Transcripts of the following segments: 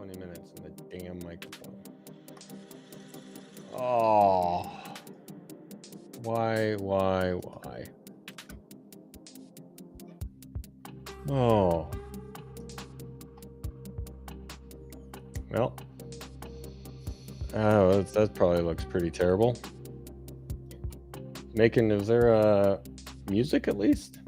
20 minutes in the damn microphone. Oh. Why? Oh. Well. Oh, that probably looks pretty terrible. Is there music at least?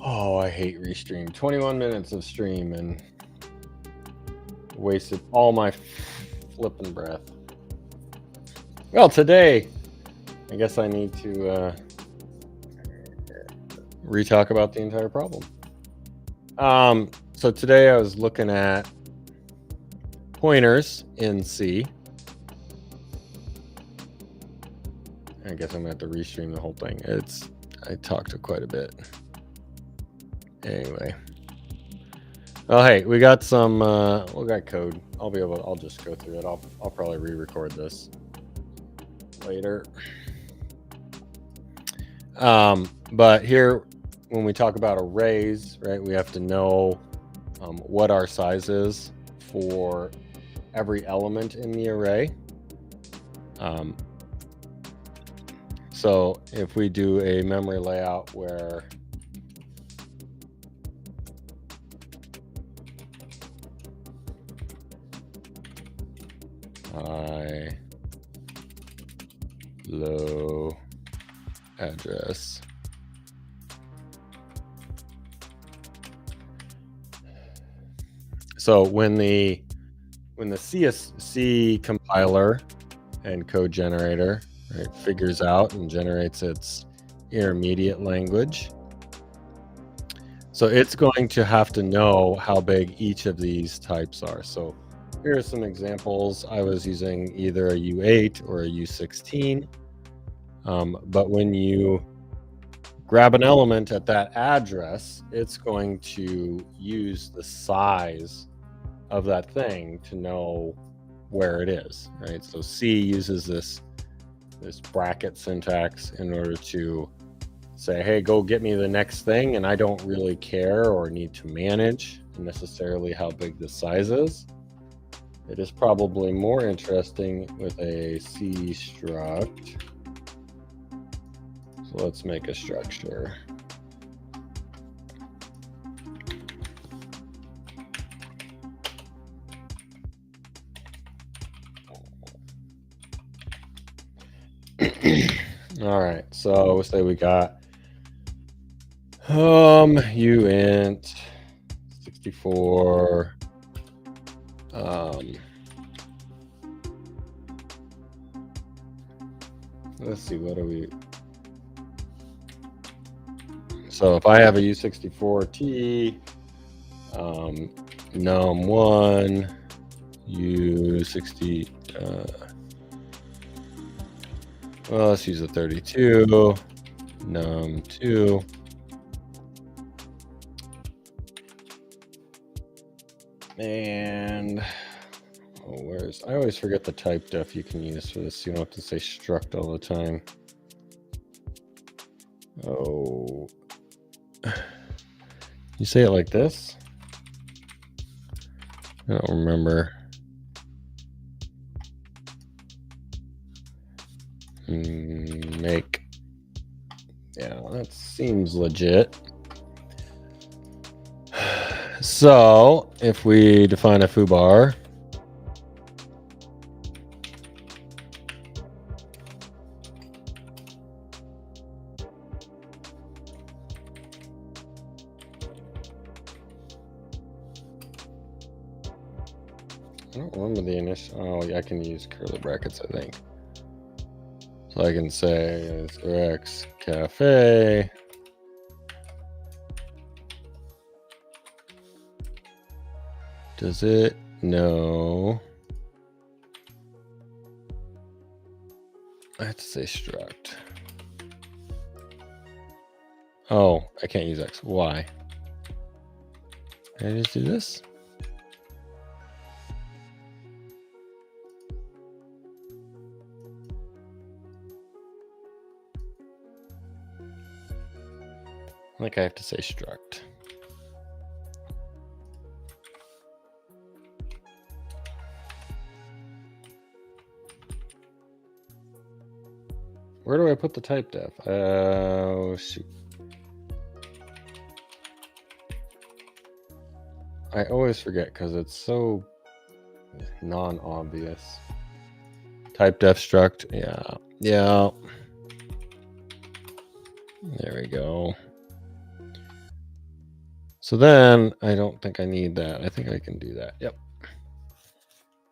Oh, I hate restream. 21 minutes of stream and wasted all my flipping breath. Well, today, I guess I need to re-talk about the entire problem. So today I was looking at pointers in C. I guess I'm going to have to restream the whole thing. I talked quite a bit. Anyway. Oh, hey, we got some, we got code. I'll just go through it. I'll probably re-record this later. But here, when we talk about arrays, right, we have to know what our size is for every element in the array. So if we do a memory layout where high, low, address, so when the C compiler and code generator, right, figures out and generates its intermediate language, so it's going to have to know how big each of these types are. So here are some examples. I was using either a U8 or a U16, but when you grab an element at that address, it's going to use the size of that thing to know where it is, right? So C uses this bracket syntax in order to say, hey, go get me the next thing, and I don't really care or need to manage necessarily how big the size is. It is probably more interesting with a C struct. So let's make a structure. All right, so we'll say we got uint 64 let's see, what do we, so if I have a U64T, num1 U60, well, let's use a 32, num2, and I always forget the type def you can use for this. You don't have to say struct all the time. Oh, you say it like this? I don't remember. Make. Yeah, that seems legit. So if we define a foobar, I don't remember the initial. Oh, yeah, I can use curly brackets, I think. So I can say X cafe. Does it know? I have to say struct. Oh, I can't use X. Why? Can I just do this? Like I have to say struct. Where do I put the type def? Oh, shoot. I always forget because it's so non-obvious. Type def struct. Yeah. Yeah. There we go. So then I don't think I need that. I think I can do that. Yep.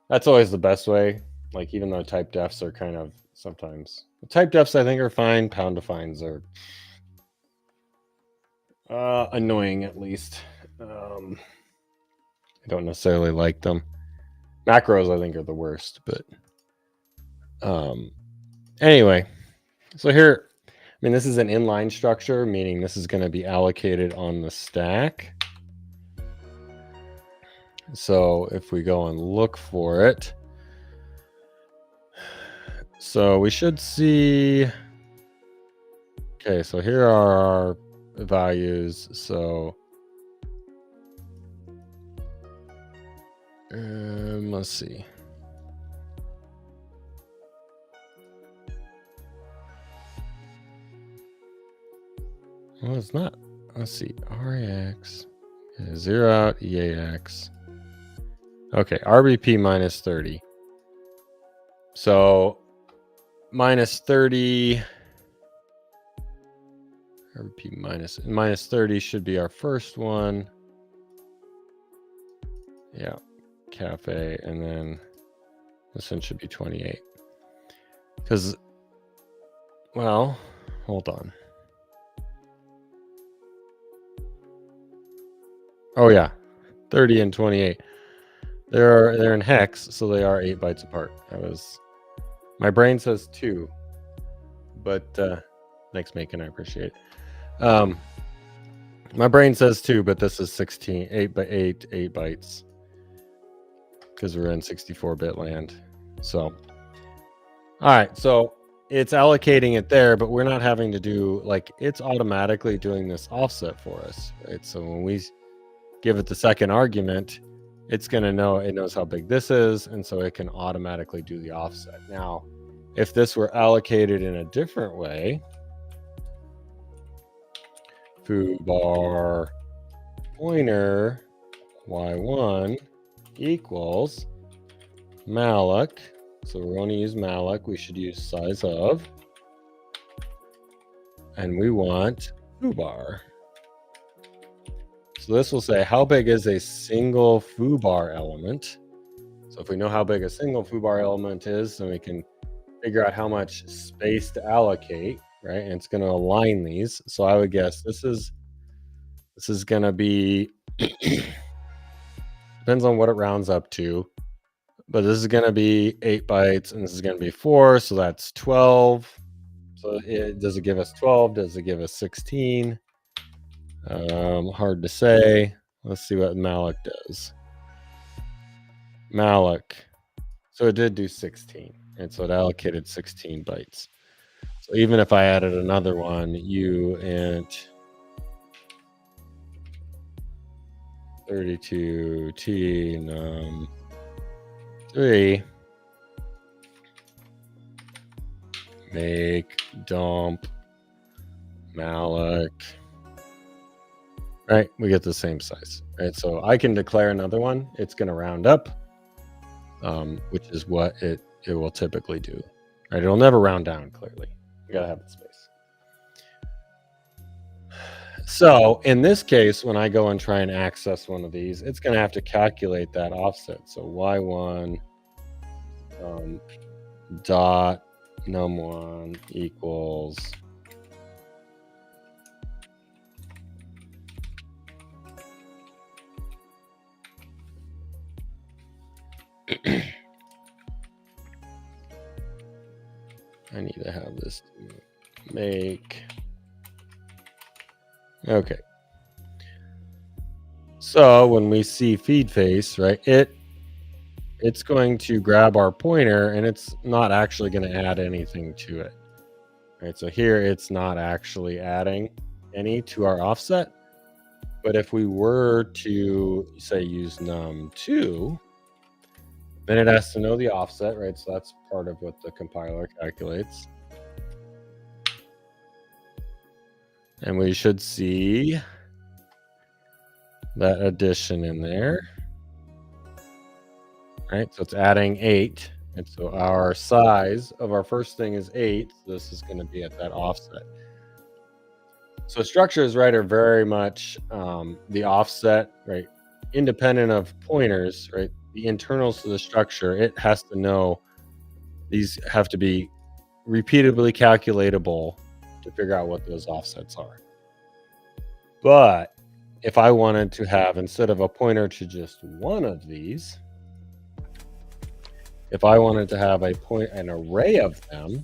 That's always the best way. Like, even though type defs are kind of sometimes type defs, I think, are fine. Pound defines are annoying, at least. I don't necessarily like them. Macros, I think, are the worst. But anyway, so here, I mean, this is an inline structure, meaning this is going to be allocated on the stack. So if we go and look for it, so we should see, okay, so here are our values. So let's see. Well, it's not. Let's see. RAX, 0 out, EAX. Okay, RBP minus 30. So minus 30. RBP minus 30 should be our first one. Yeah, cafe, and then this one should be 28. Because, well, hold on. Oh yeah, 30 and 28. They're in hex, so they are 8 bytes apart. My brain says 2, but thanks, Macon, I appreciate it. My brain says 2, but this is 16, 8 by 8 bytes, because we're in 64-bit land. So, all right, so it's allocating it there, but we're not having to do, like, it's automatically doing this offset for us, right? So when we give it the second argument, it's going to know, it knows how big this is, and so it can automatically do the offset. Now, if this were allocated in a different way, foobar pointer y1 equals malloc, so we're going to use malloc, we should use size of, and we want foobar. So this will say, how big is a single foobar element? So if we know how big a single foobar element is, then we can figure out how much space to allocate, right? And it's going to align these. So I would guess this is going to be, depends on what it rounds up to, but this is going to be 8 bytes, and this is going to be 4, so that's 12. So does it give us 12? Does it give us 16? Hard to say. Let's see what malloc does. Malloc. So it did do 16, and so it allocated 16 bytes. So even if I added another one, uint 32 t num 3 make dump malloc, right? We get the same size, right? So I can declare another one. It's going to round up, which is what it will typically do, right? It'll never round down, clearly. You got to have the space. So in this case, when I go and try and access one of these, it's going to have to calculate that offset. So y1 dot num1 equals I need to have this make. Okay. So when we see feed face, right, it's going to grab our pointer, and it's not actually going to add anything to it. Right, so here it's not actually adding any to our offset. But if we were to, say, use num2, then it has to know the offset, right? So that's part of what the compiler calculates. And we should see that addition in there, right? So it's adding 8. And so our size of our first thing is 8. So this is going to be at that offset. So structures, right, are very much the offset, right? Independent of pointers, right? The internals to the structure, it has to know these have to be repeatedly calculatable to figure out what those offsets are. But if I wanted to have, instead of a pointer to just one of these, if I wanted to have an array of them,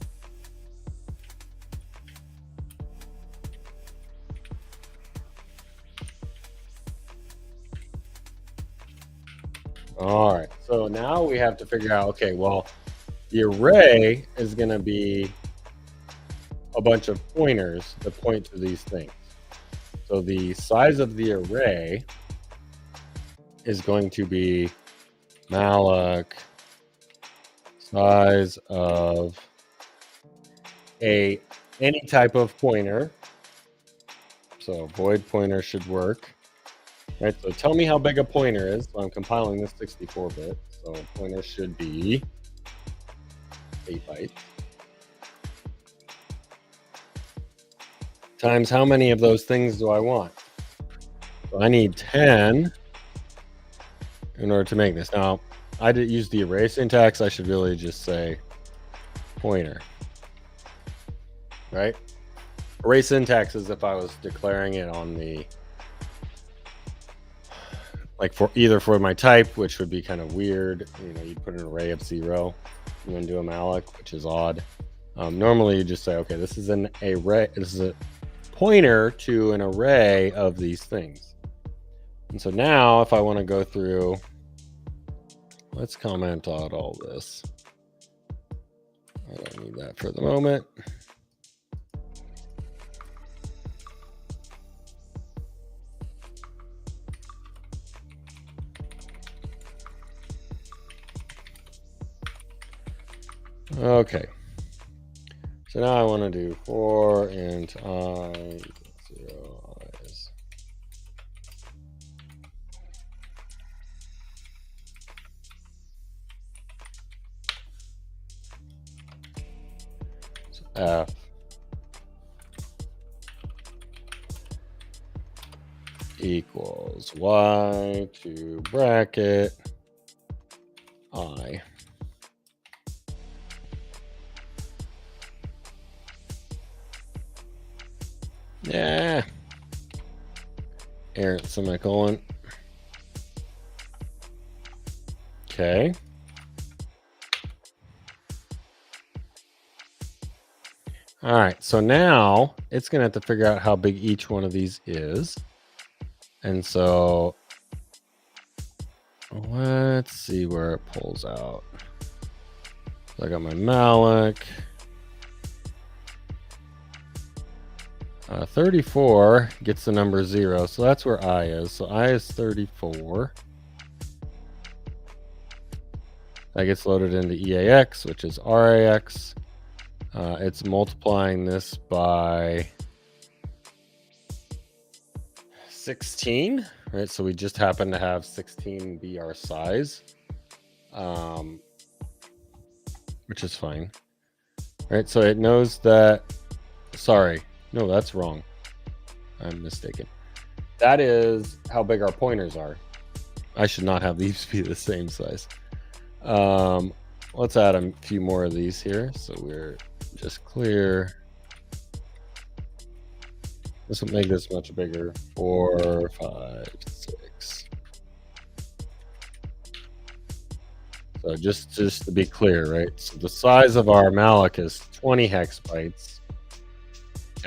all right, so now we have to figure out, okay, well, the array is going to be a bunch of pointers that point to these things. So the size of the array is going to be malloc size of any type of pointer. So void pointer should work. Right, so tell me how big a pointer is. So I'm compiling this 64-bit. So pointer should be 8 bytes. Times how many of those things do I want? So I need 10 in order to make this. Now, I did use the array syntax. I should really just say pointer, right? Array syntax is if I was declaring it on the, like for either for my type, which would be kind of weird. You know, you'd put an array of 0 and then do a malloc, which is odd. Normally you just say, okay, this is an array. This is a pointer to an array of these things. And so now if I want to go through, let's comment out all this. I don't need that for the moment. Okay. So now I want to do for int I 0 eyes. So f equals y to bracket I. Yeah. Error semicolon. Okay. All right. So now it's going to have to figure out how big each one of these is. And so let's see where it pulls out. So I got my malloc. 34 gets the number 0, so that's where I is. So I is 34. That gets loaded into EAX, which is RAX. It's multiplying this by 16, right? So we just happen to have 16 be our size, which is fine, right? So it knows that, sorry, no, that's wrong. I'm mistaken. That is how big our pointers are. I should not have these be the same size. Let's add a few more of these here. So we're just clear. This will make this much bigger. 4, 5, 6. So just to be clear, right? So the size of our malloc is 20 hex bytes.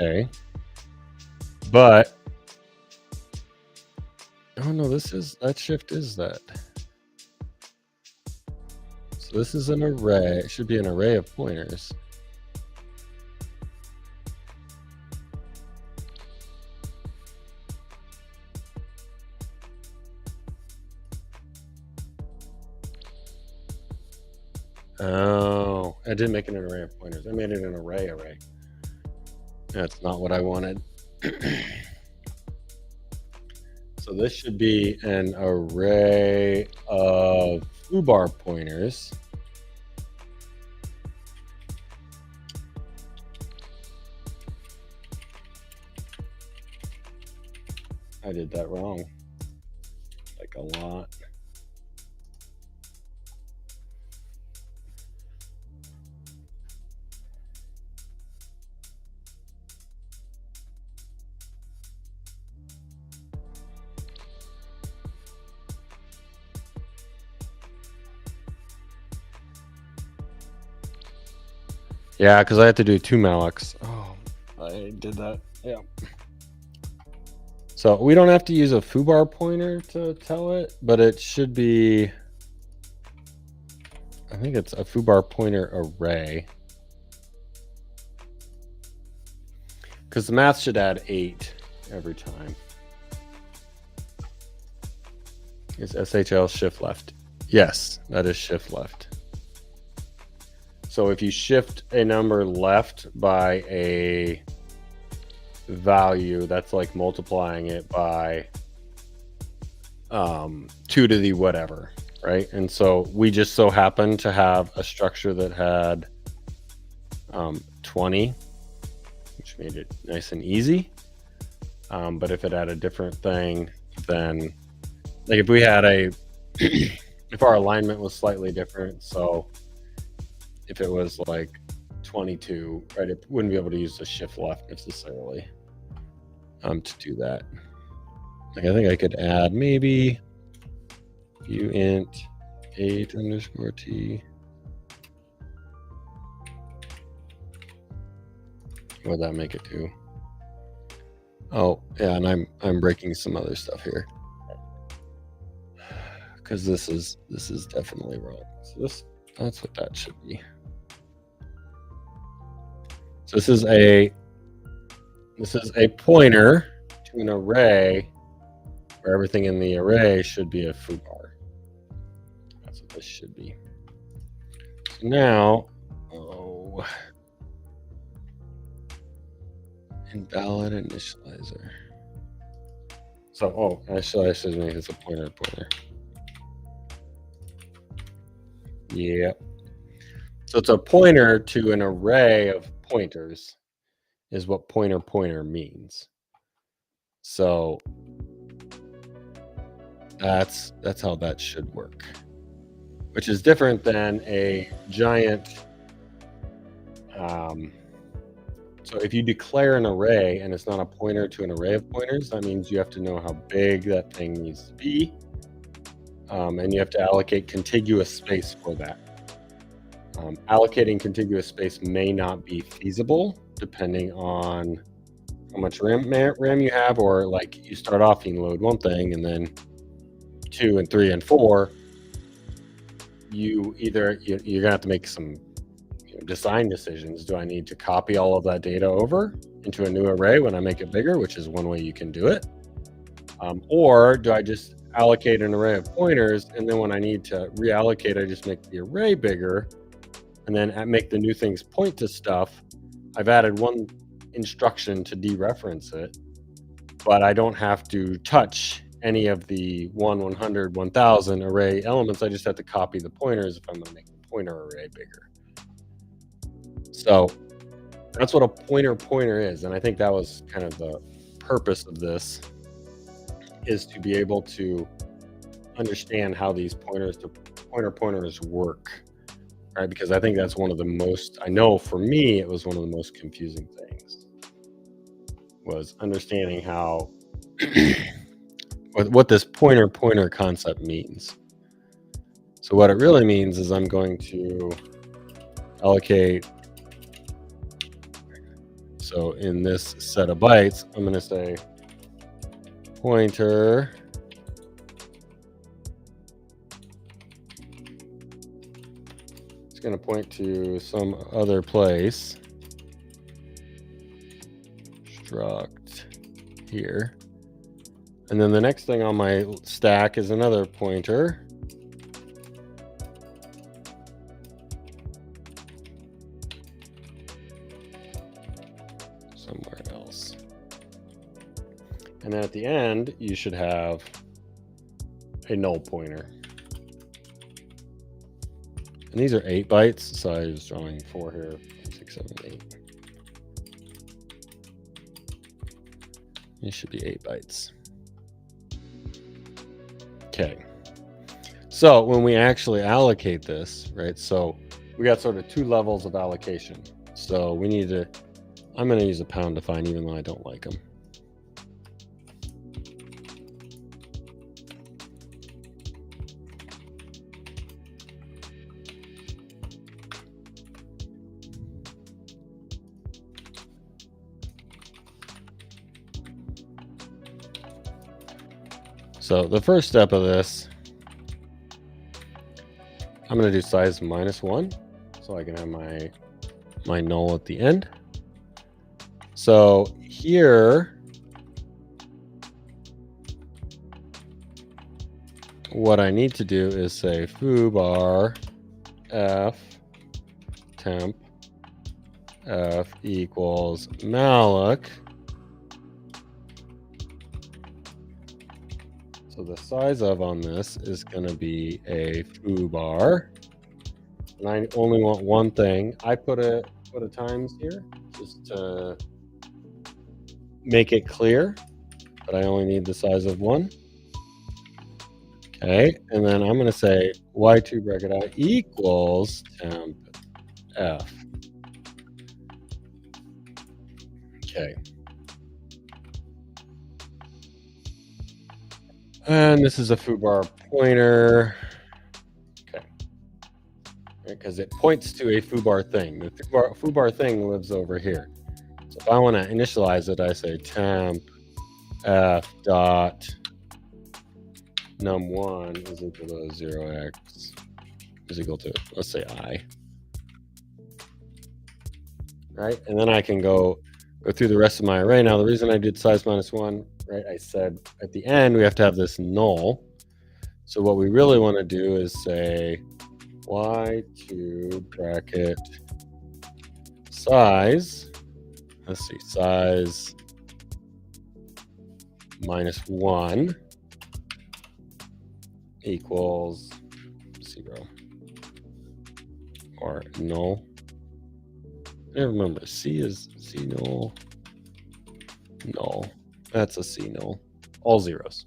Okay, but oh no, that shift is that. So this is an array. It should be an array of pointers. Oh, I didn't make it an array of pointers. I made it an array. That's not what I wanted. So this should be an array of foobar pointers. I did that wrong, like a lot. Yeah, because I had to do 2 mallocs. Oh, I did that. Yeah. So we don't have to use a foobar pointer to tell it, but it should be, I think it's a foobar pointer array. Because the math should add 8 every time. Is SHL shift left? Yes, that is shift left. So if you shift a number left by a value, that's like multiplying it by 2 to the whatever, right? And so we just so happened to have a structure that had 20, which made it nice and easy. But if it had a different thing, then like if we had a if our alignment was slightly different, so if it was like 22, right, it wouldn't be able to use the shift left necessarily to do that. Like I think I could add maybe uint 8 underscore t. What would that make it to? Oh yeah, and I'm breaking some other stuff here because this is definitely wrong. So that's what that should be. So this is a pointer to an array where everything in the array should be a foobar. That's what this should be. So now, invalid initializer. So actually I should make this a pointer. Yep. So it's a pointer to an array of pointers is what pointer means. So that's how that should work, which is different than a giant. So if you declare an array and it's not a pointer to an array of pointers, that means you have to know how big that thing needs to be, and you have to allocate contiguous space for that. Allocating contiguous space may not be feasible depending on how much RAM you have, or like you start off and load one thing and then 2 and 3 and 4, you're gonna have to make some design decisions. Do I need to copy all of that data over into a new array when I make it bigger, which is one way you can do it, or do I just allocate an array of pointers, and then when I need to reallocate, I just make the array bigger and then make the new things point to stuff. I've added one instruction to dereference it, but I don't have to touch any of the 1, 100, 1000 array elements. I just have to copy the pointers if I'm going to make the pointer array bigger. So that's what a pointer is, and I think that was kind of the purpose of this, is to be able to understand how these pointers work, right? Because I think that's one of the most, I know for me, it was one of the most confusing things, was understanding how what this pointer concept means. So what it really means is I'm going to allocate. So in this set of bytes, I'm going to say pointer it's going to point to some other place, struct here, and then the next thing on my stack is another pointer, And then at the end, you should have a null pointer. And these are 8 bytes, so I was drawing 4 here, 5, 6, 7, 8. These should be 8 bytes. Okay. So when we actually allocate this, right, so we got sort of 2 levels of allocation. So we need to, I'm going to use a pound define even though I don't like them. So the first step of this, I'm going to do size -1 so I can have my null at the end. So here, what I need to do is say foobar f temp f equals malloc. So the size of on this is going to be a foobar, and I only want one thing. I put a times here just to make it clear that I only need the size of 1. Okay, and then I'm going to say y2 bracket I equals temp f. Okay. And this is a foobar pointer. Okay. Because it points to a foobar thing. The foobar thing lives over here. So if I want to initialize it, I say temp f dot num1 is equal to 0x is equal to, let's say, I. Right? And then I can go through the rest of my array. Now, the reason I did size -1, right, I said at the end we have to have this null. So what we really want to do is say y2 bracket size, let's see, size -1 equals 0 or null. I remember C is C null. Null. That's a C null. All zeros.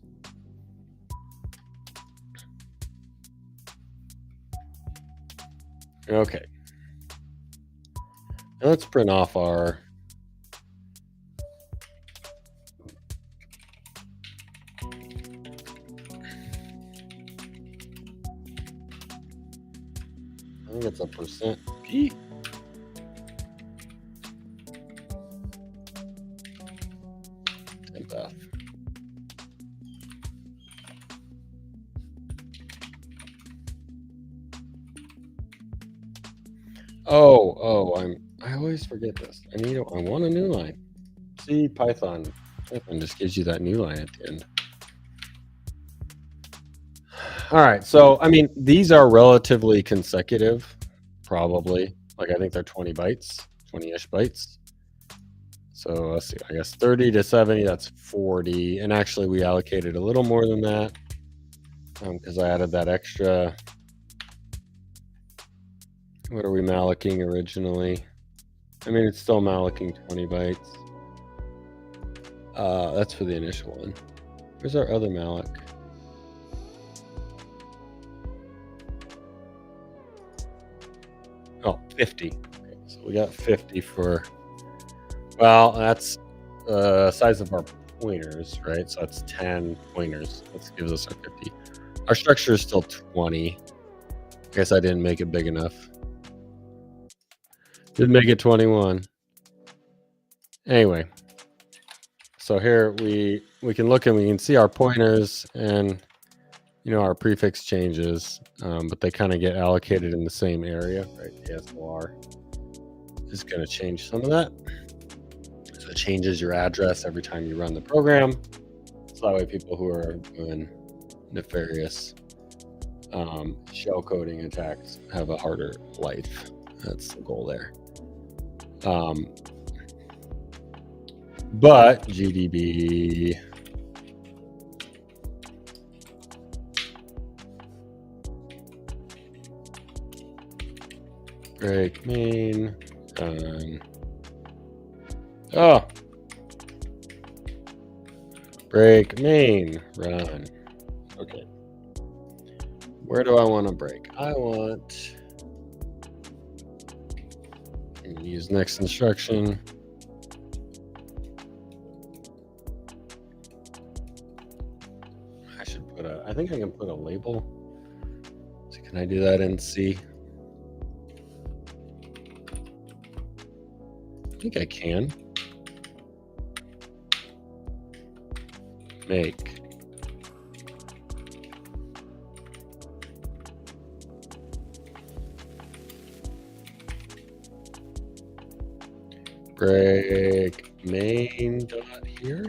Okay. Now let's print off our I think it's a %P. Temp F. I always forget this. I want a new line. See, Python just gives you that new line at the end. All right, so I mean, these are relatively consecutive, probably. Like I think they're 20 bytes, 20-ish bytes. So let's see, I guess 30 to 70, that's 40. And actually we allocated a little more than that because I added that extra. What are we mallocing originally? I mean, it's still mallocing 20 bytes. That's for the initial one. Where's our other malloc? Oh, 50. Okay, so we got 50 for, well, that's the size of our pointers, right? So that's 10 pointers. That gives us our 50. Our structure is still 20. I guess I didn't make it big enough. Didn't make it 21. Anyway, so here we can look and we can see our pointers and our prefix changes, but they kind of get allocated in the same area, right? The SLR is going to change some of that. So it changes your address every time you run the program. So that way people who are doing nefarious shell coding attacks have a harder life. That's the goal there. But GDB break main, run. Oh, break main, run. Okay. Where do I want to break? I want to use next instruction. I should put I think I can put a label. So can I do that in C? I think I can. Make. Break main dot here.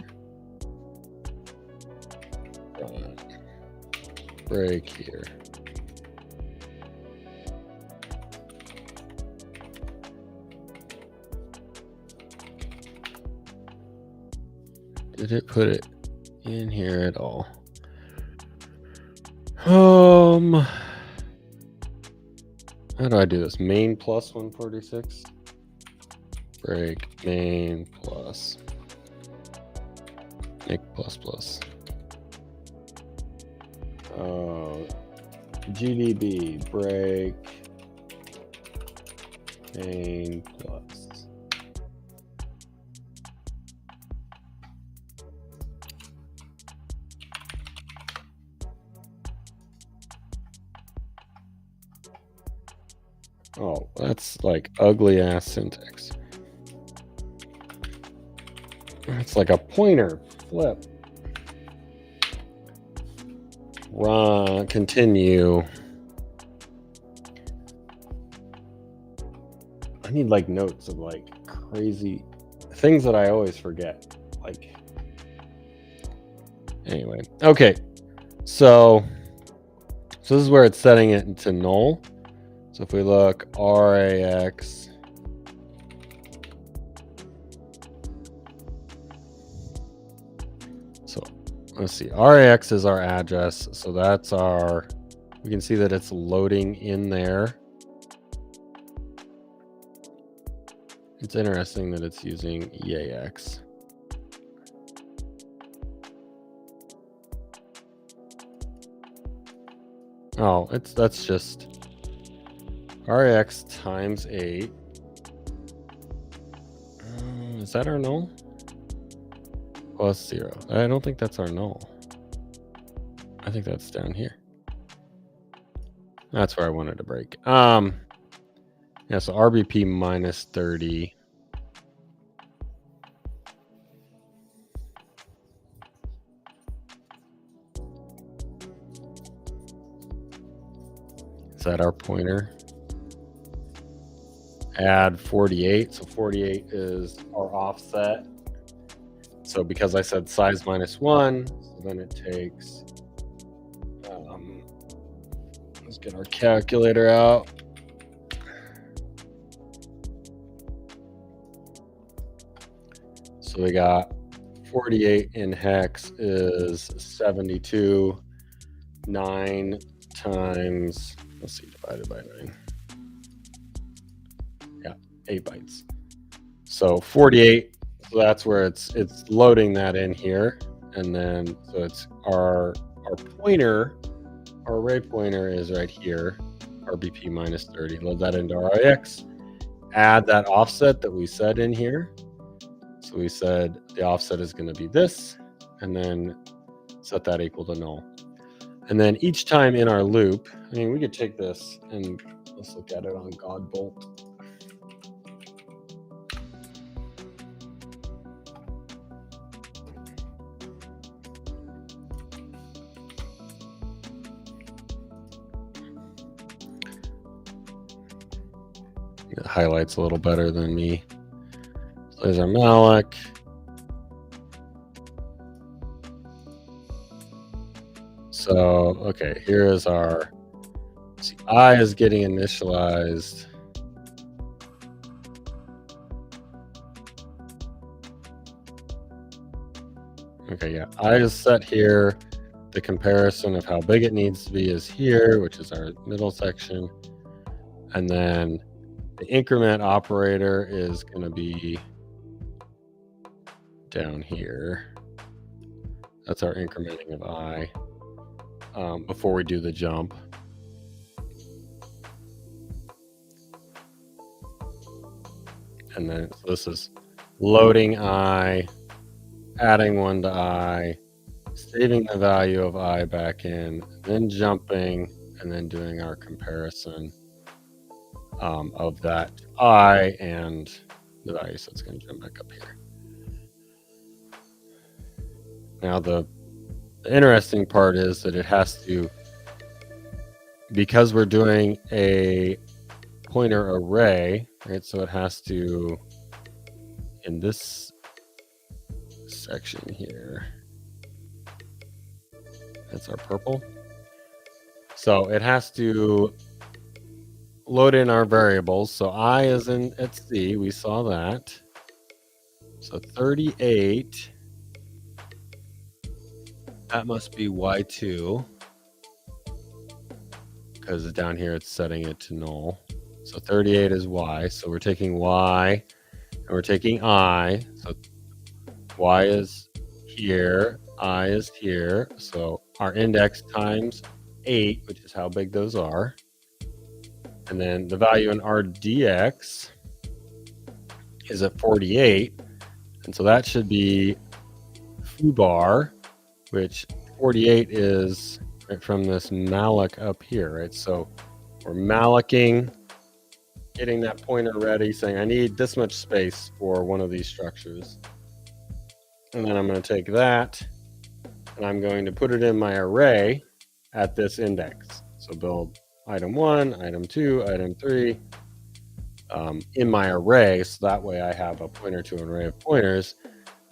Run. Break here. Did it put it in here at all? How do I do this? Main plus 146. Break main plus make plus plus. GDB break main plus. Oh, that's like ugly ass syntax. It's like a pointer flip. Run, continue. I need like notes of like crazy things that I always forget. Like, anyway, okay. So this is where it's setting it into null. So if we look RAX, so let's see, RAX is our address. So that's our, we can see that it's loading in there. It's interesting that it's using EAX. Oh, that's just RAX times 8. Is that our null? Plus 0. I don't think that's our null. I think that's down here. That's where I wanted to break. Yeah, so RBP minus 30. Is that our pointer? Add 48. So 48 is our offset. So because I said size minus 1, so then it takes, let's get our calculator out. So we got 48 in hex is 72. 9 times, let's see, divided by 9. Yeah, 8 bytes. So 48. So that's where it's loading that in here, and then so it's our pointer, our array pointer is right here, RBP minus 30. Load that into RIX. Add that offset that we said in here. So we said the offset is going to be this, and then set that equal to null. And then each time in our loop, I mean, we could take this and let's look at it on Godbolt. It highlights a little better than me. So there's our malloc. So, okay, here is our, see, I is getting initialized. Okay, yeah, I is set here. The comparison of how big it needs to be is here, which is our middle section. And then The increment operator is going to be down here. That's our incrementing of I before we do the jump. And then so this is loading I, adding 1 to I, saving the value of I back in, then jumping, and then doing our comparison of that I and the value. So it's going to jump back up here. Now the interesting part is that it has to, because we're doing a pointer array, right? So it has to, in this section here, that's our purple. So it has to load in our variables. So I is in at C, we saw that. So 38, that must be Y2, because down here it's setting it to null. So 38 is Y. So we're taking Y and we're taking I. So Y is here, I is here. So our index times 8, which is how big those are. And then the value in our dx is at 48. And so that should be foo bar, which 48 is right from this malloc up here, right? So we're mallocing, getting that pointer ready, saying I need this much space for one of these structures. And then I'm going to take that and I'm going to put it in my array at this index. So build item 1, item 2, item 3 in my array. So that way I have a pointer to an array of pointers.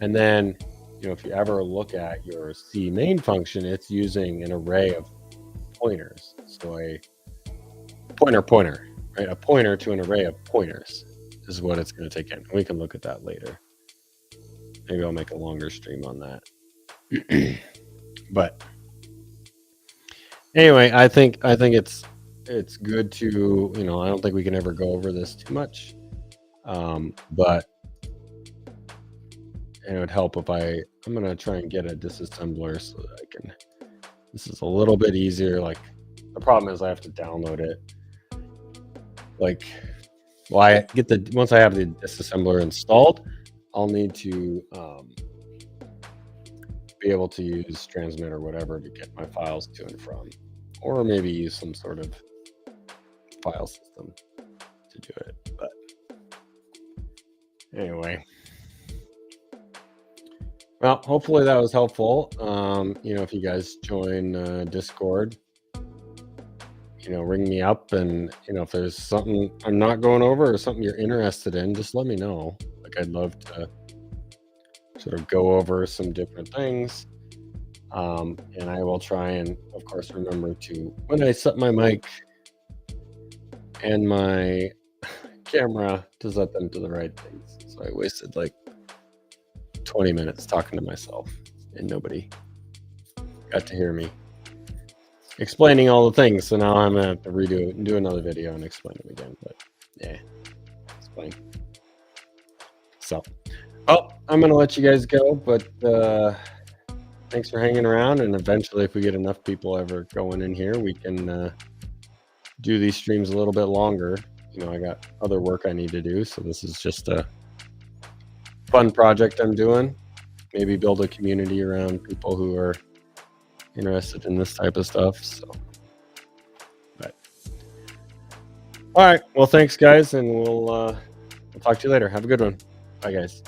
And then, you know, if you ever look at your C main function, it's using an array of pointers. So a pointer, right? A pointer to an array of pointers is what it's going to take in. We can look at that later. Maybe I'll make a longer stream on that. But anyway, I think it's good to, you know, I don't think we can ever go over this too much. But it would help if I'm going to try and get a disassembler so that I can, this is a little bit easier. Like the problem is I have to download it. Like, well, I get once I have the disassembler installed, I'll need to be able to use transmit or whatever to get my files to and from, or maybe use some sort of file system to do it. But anyway, well, hopefully that was helpful. You know, if you guys join Discord, you know, ring me up, and you know, if there's something I'm not going over or something you're interested in, just let me know. Like, I'd love to sort of go over some different things. And I will try and, of course, remember to, when I set my mic and my camera, to set them to the right things. So I wasted like 20 minutes talking to myself, and nobody got to hear me explaining all the things. So now I'm gonna have to redo it and do another video and explain them again. But yeah, it's fine. So, I'm gonna let you guys go, but thanks for hanging around. And eventually, if we get enough people ever going in here, we can do these streams a little bit longer. You know, I got other work I need to do, so this is just a fun project I'm doing. Maybe build a community around people who are interested in this type of stuff. So, but all right, well, thanks guys, and we'll talk to you later. Have a good one. Bye guys.